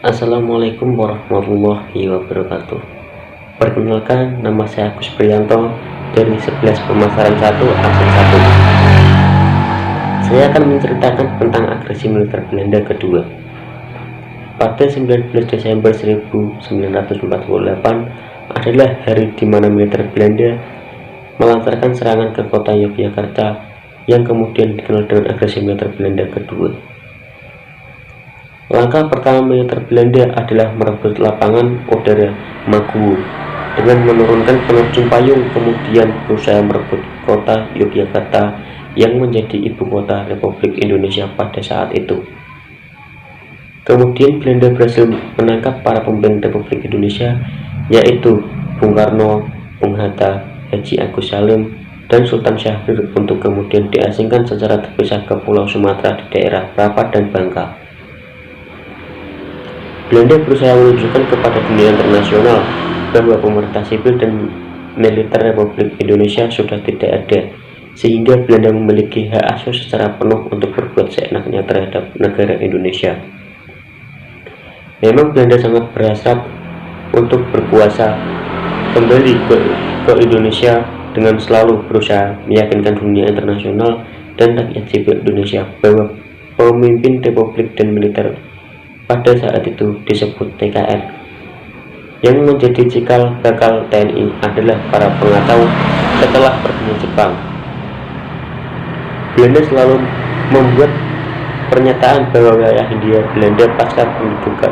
Assalamualaikum warahmatullahi wabarakatuh. Perkenalkan, nama saya Agus Prianto dari 11 Pemasaran 1 Absen 1. Saya akan menceritakan tentang agresi militer Belanda kedua. Pada 19 Desember 1948 adalah hari di mana militer Belanda melancarkan serangan ke kota Yogyakarta yang kemudian dikenal dengan agresi militer Belanda kedua. Langkah pertama militer Belanda adalah merebut lapangan udara Maguwo dengan menurunkan penerjun payung, kemudian berusaha merebut kota Yogyakarta yang menjadi ibu kota Republik Indonesia pada saat itu. Kemudian Belanda berhasil menangkap para pemimpin Republik Indonesia, yaitu Bung Karno, Bung Hatta, Haji Agus Salim, dan Sultan Syahrir, untuk kemudian diasingkan secara terpisah ke Pulau Sumatera di daerah Prapat dan Bangka. Belanda berusaha menunjukkan kepada dunia internasional bahwa pemerintah sipil dan militer Republik Indonesia sudah tidak ada, sehingga Belanda memiliki hak asuh secara penuh untuk berbuat seenaknya terhadap negara Indonesia. Memang Belanda sangat berhasrat untuk berkuasa kembali ke Indonesia dengan selalu berusaha meyakinkan dunia internasional dan rakyat sipil Indonesia bahwa pemimpin Republik dan militer pada saat itu disebut TKR, yang menjadi cikal bakal TNI adalah para pengacau setelah perginya Jepang. Belanda selalu membuat pernyataan bahwa wilayah Hindia Belanda pasca pendudukan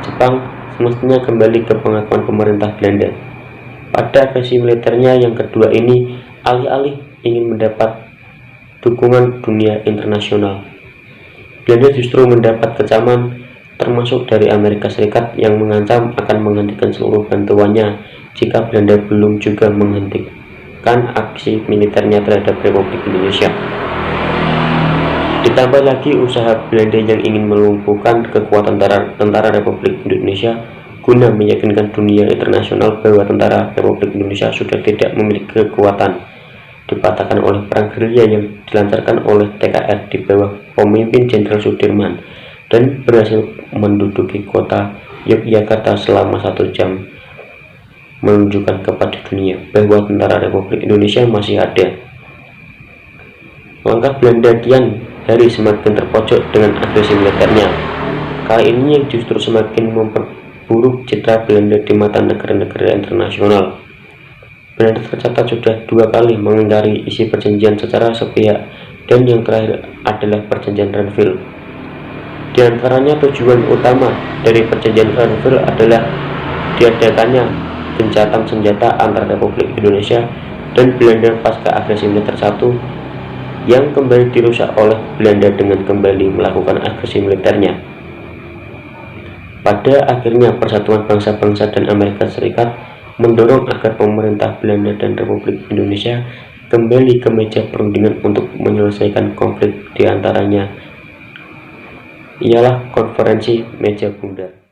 Jepang semestinya kembali ke pengakuan pemerintah Belanda. Pada versi militernya yang kedua ini, alih-alih ingin mendapat dukungan dunia internasional, Belanda justru mendapat kecaman termasuk dari Amerika Serikat yang mengancam akan menghentikan seluruh bantuannya jika Belanda belum juga menghentikan aksi militernya terhadap Republik Indonesia. Ditambah lagi usaha Belanda yang ingin melumpuhkan kekuatan tentara Republik Indonesia guna meyakinkan dunia internasional bahwa tentara Republik Indonesia sudah tidak memiliki kekuatan, dipatahkan oleh perang gerilya yang dilancarkan oleh TKR di bawah pemimpin Jenderal Sudirman, dan berhasil menduduki kota Yogyakarta selama 1 jam, menunjukkan kepada dunia bahwa tentara Republik Indonesia masih ada. Langkah Belanda kian hari semakin terpojok dengan agresi militernya. Kali ini yang justru semakin memperburuk citra Belanda di mata negara-negara internasional. Belanda tercatat sudah 2 kali mengingkari isi perjanjian secara sepihak, dan yang terakhir adalah perjanjian Renville. Di antaranya tujuan utama dari perjanjian Renville adalah diadakannya gencatan senjata antara Republik Indonesia dan Belanda pasca agresi militer 1 yang kembali dirusak oleh Belanda dengan kembali melakukan agresi militernya. Pada akhirnya Persatuan Bangsa-Bangsa dan Amerika Serikat mendorong agar pemerintah Belanda dan Republik Indonesia kembali ke meja perundingan untuk menyelesaikan konflik, di antaranya ialah konferensi meja bundar.